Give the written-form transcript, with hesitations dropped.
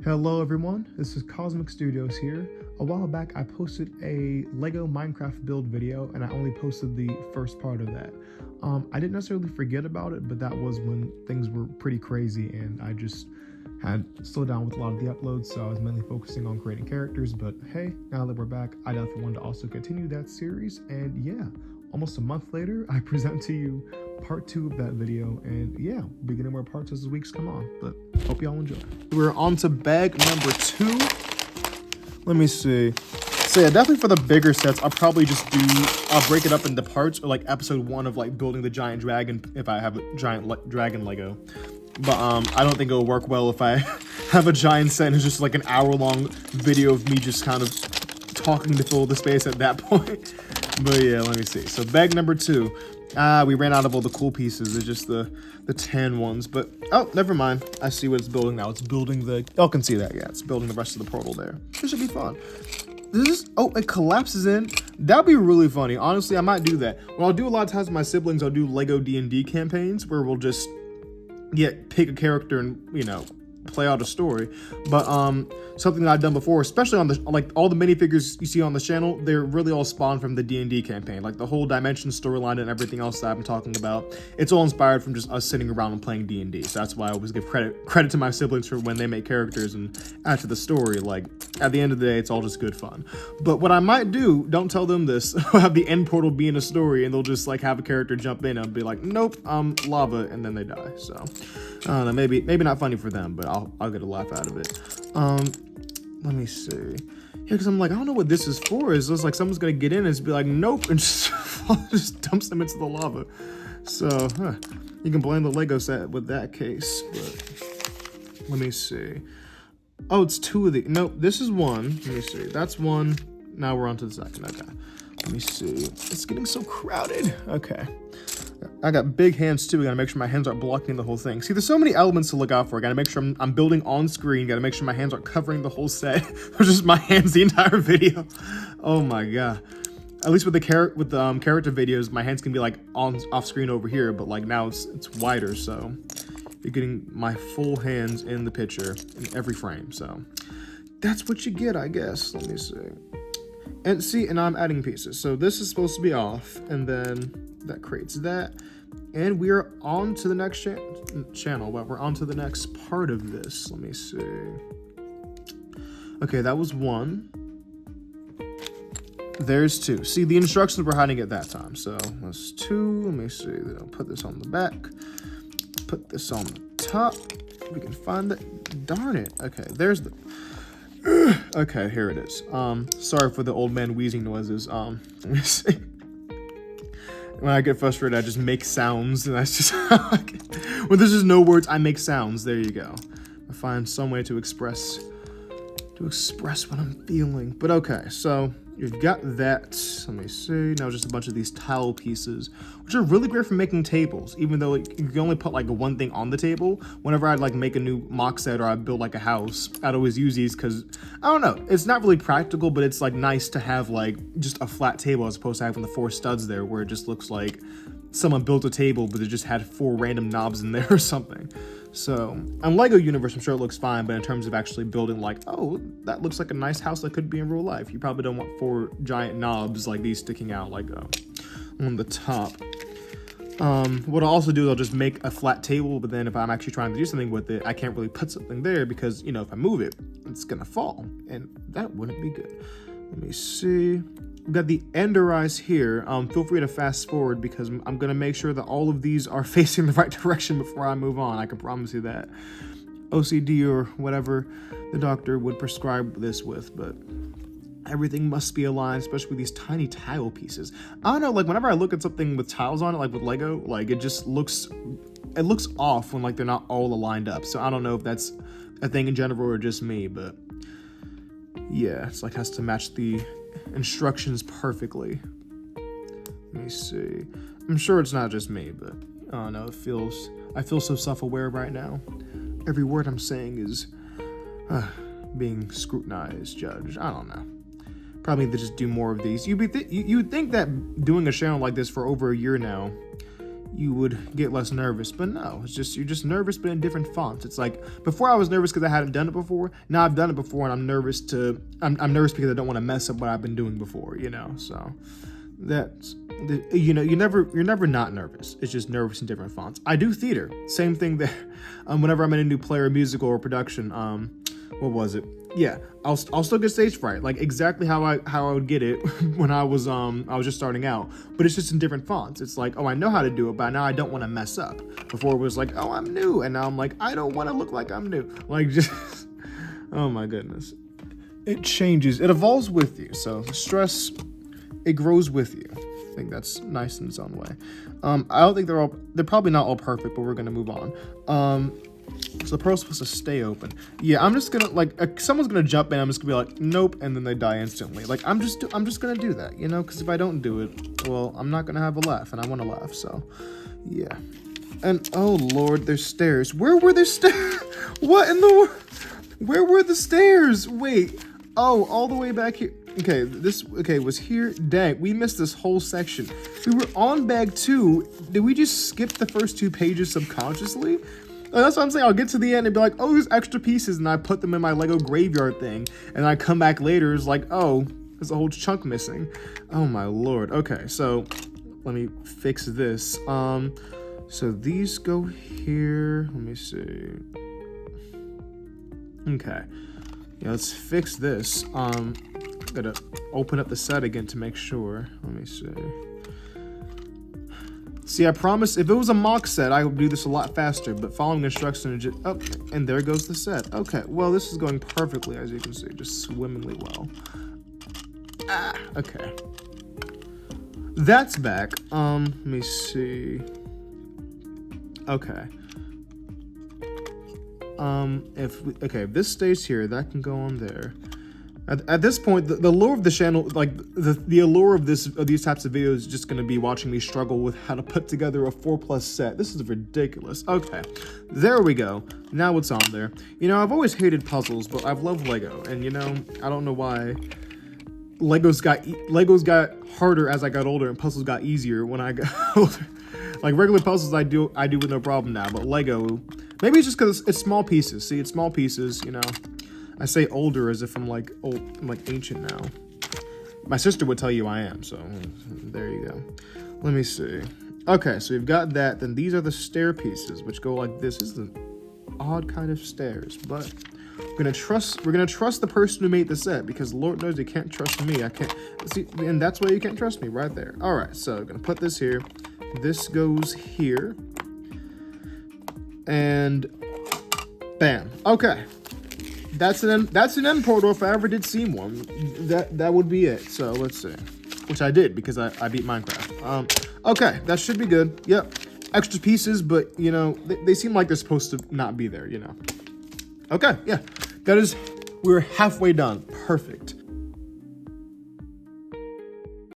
Hello everyone, this is Cosmic Studios here. A while back I posted a Lego Minecraft build video and I only posted the first part of that. I didn't necessarily forget about it, but that was when things were pretty crazy and I just had slowed down with a lot of the uploads, so I was mainly focusing on creating characters. But hey, now that we're back, I definitely wanted to also continue that series, and yeah, almost a month later I present to you part 2 of that video, and yeah, we'll be getting more parts as the weeks come on, but hope y'all enjoy. We're on to bag number 2. Let me see. So yeah, definitely for the bigger sets, I'll break it up into parts, or like episode 1 of like building the giant dragon if I have a giant dragon Lego. But I don't think it'll work well if I have a giant set and it's just like an hour-long video of me just kind of talking to fill the space at that point. But yeah, let me see. So bag number 2. We ran out of all the cool pieces. It's just the tan ones. But, oh, never mind. I see what it's building now. It's building the... Y'all can see that, yeah. It's building the rest of the portal there. This should be fun. Oh, it collapses in. That'd be really funny. Honestly, I might do that. What I'll do a lot of times with my siblings, I'll do Lego D&D campaigns where we'll just, pick a character and, play out a story. But something that I've done before, especially on the all the minifigures you see on the channel, they're really all spawned from the D&D campaign. Like the whole Dimension storyline and everything else that I've been talking about, it's all inspired from just us sitting around and playing D&D. So that's why I always give credit to my siblings for when they make characters and add to the story. Like at the end of the day, it's all just good fun. But what I might do, don't tell them this, have the end portal be in a story and they'll just like have a character jump in and be like, nope, lava, and then they die. So I don't know, maybe not funny for them, but I'll get a laugh out of it. Let me see. Yeah, because I'm like, I don't know what this is for. It's just like someone's gonna get in and just be like, nope, and just dumps them into the lava. So, you can blame the Lego set with that case, but let me see. Oh, it's 2 of the, nope, this is 1. Let me see, that's 1. Now we're on to the second, okay. Let me see, it's getting so crowded. Okay. I got big hands too. I gotta make sure my hands aren't blocking the whole thing. See, there's so many elements to look out for. I gotta make sure I'm building on screen. Gotta make sure my hands aren't covering the whole set. Or just my hands the entire video. Oh my god. At least with the character videos, my hands can be like off screen over here, but like now it's wider, so you're getting my full hands in the picture in every frame. So that's what you get, I guess. Let me see. And see, and I'm adding pieces. So this is supposed to be off, and then that creates that. And we are on to the next channel, but we're on to the next part of this. Let me see. Okay, that was 1. There's 2. See, the instructions were hiding at that time. So that's 2. Let me see. Then I'll put this on the back. Put this on the top. We can find that. Darn it. Okay, there's the... Okay, here it is. Sorry for the old man wheezing noises. Let me see. When I get frustrated, I just make sounds, and that's just when there's just no words, I make sounds. There you go. I find some way to express what I'm feeling. But okay, so you've got that. Let me see. Now just a bunch of these tile pieces, which are really great for making tables. Even though you can only put like one thing on the table. Whenever I'd like make a new mock set or I build like a house, I'd always use these because I don't know. It's not really practical, but it's like nice to have like just a flat table as opposed to having the 4 studs there, where it just looks like someone built a table, but it just had 4 random knobs in there or something. So, on Lego Universe, I'm sure it looks fine, but in terms of actually building like, oh, that looks like a nice house that could be in real life, you probably don't want 4 giant knobs like these sticking out like on the top. What I'll also do is I'll just make a flat table, but then if I'm actually trying to do something with it, I can't really put something there because, if I move it, it's gonna fall, and that wouldn't be good. Let me see. We've got the ender eyes here. Feel free to fast forward because I'm gonna make sure that all of these are facing the right direction before I move on. I can promise you that. OCD or whatever the doctor would prescribe this with, but everything must be aligned, especially with these tiny tile pieces. I don't know, like whenever I look at something with tiles on it, like with Lego, like it just looks off when like they're not all aligned up. So I don't know if that's a thing in general or just me, but yeah, it's like has to match the instructions perfectly. Let me see. I'm sure it's not just me, but I don't know, I feel so self-aware right now. Every word I'm saying is being scrutinized, judged. I don't know. Probably need to just do more of these. You would think that doing a channel like this for over a year now, you would get less nervous. But no, it's just, you're just nervous, but in different fonts. It's like, before I was nervous because I hadn't done it before. Now I've done it before, and I'm nervous because I don't want to mess up what I've been doing before, you know. So that's, you know, you're never not nervous. It's just nervous in different fonts. I do theater, same thing there. Whenever I'm in a new play or musical or production, what was it? Yeah, I'll still get stage fright, like exactly how I would get it when I was just starting out, but it's just in different fonts. It's like, oh, I know how to do it, but now I don't want to mess up. Before it was like, oh, I'm new, and now I'm like, I don't want to look like I'm new. Like, just, oh my goodness. It changes, it evolves with you. So the stress, it grows with you. I think that's nice in its own way. I don't think they're probably not all perfect, but we're gonna move on. So the pearl's supposed to stay open. Yeah, I'm just gonna, like, someone's gonna jump in, I'm just gonna be like, nope, and then they die instantly. Like, I'm just gonna do that, you know, because if I don't do it, well, I'm not gonna have a laugh, and I want to laugh, so, yeah. And, oh lord, there's stairs. Where were the stairs? What in the world? Where were the stairs? Wait, oh, all the way back here. Okay, was here. Dang, we missed this whole section. We were on bag 2. Did we just skip the first 2 pages subconsciously? That's what I'm saying. I'll get to the end and be like, oh, there's extra pieces, and I put them in my Lego graveyard thing, and I come back later, it's like, oh, there's a whole chunk missing. Oh my lord. Okay, so let me fix this. So these go here. Let me see. Okay. Yeah, let's fix this. Gotta open up the set again to make sure. Let me see. See, I promise, if it was a mock set, I would do this a lot faster, but following instructions, oh, and there goes the set. Okay, well, this is going perfectly, as you can see, just swimmingly well. Okay. That's back. Let me see. Okay. If this stays here, that can go on there. At this point, the allure of the channel, like the allure of these types of videos is just going to be watching me struggle with how to put together a 4+ set. This is ridiculous. Okay, there we go. Now what's on there? You know, I've always hated puzzles, but I've loved Lego, and you know, I don't know why. Legos got harder as I got older, and puzzles got easier when I got older. Like regular puzzles, I do with no problem now, but Lego, maybe it's just because it's small pieces. See, it's small pieces, you know. I say older as if I'm like old, I'm like ancient now. My sister would tell you I am, so there you go. Let me see. Okay, so we've got that. Then these are the stair pieces, which go like this. This is an odd kind of stairs, but we're gonna trust the person who made the set, because Lord knows you can't trust me. I can't see, and that's why you can't trust me right there. All right, so I'm gonna put this here. This goes here, and bam. Okay. That's an end portal if I ever did see one. That would be it. So let's see, which I did because I beat Minecraft. Okay, that should be good. Yep, extra pieces, but you know they seem like they're supposed to not be there. You know. Okay, yeah, we're halfway done. Perfect.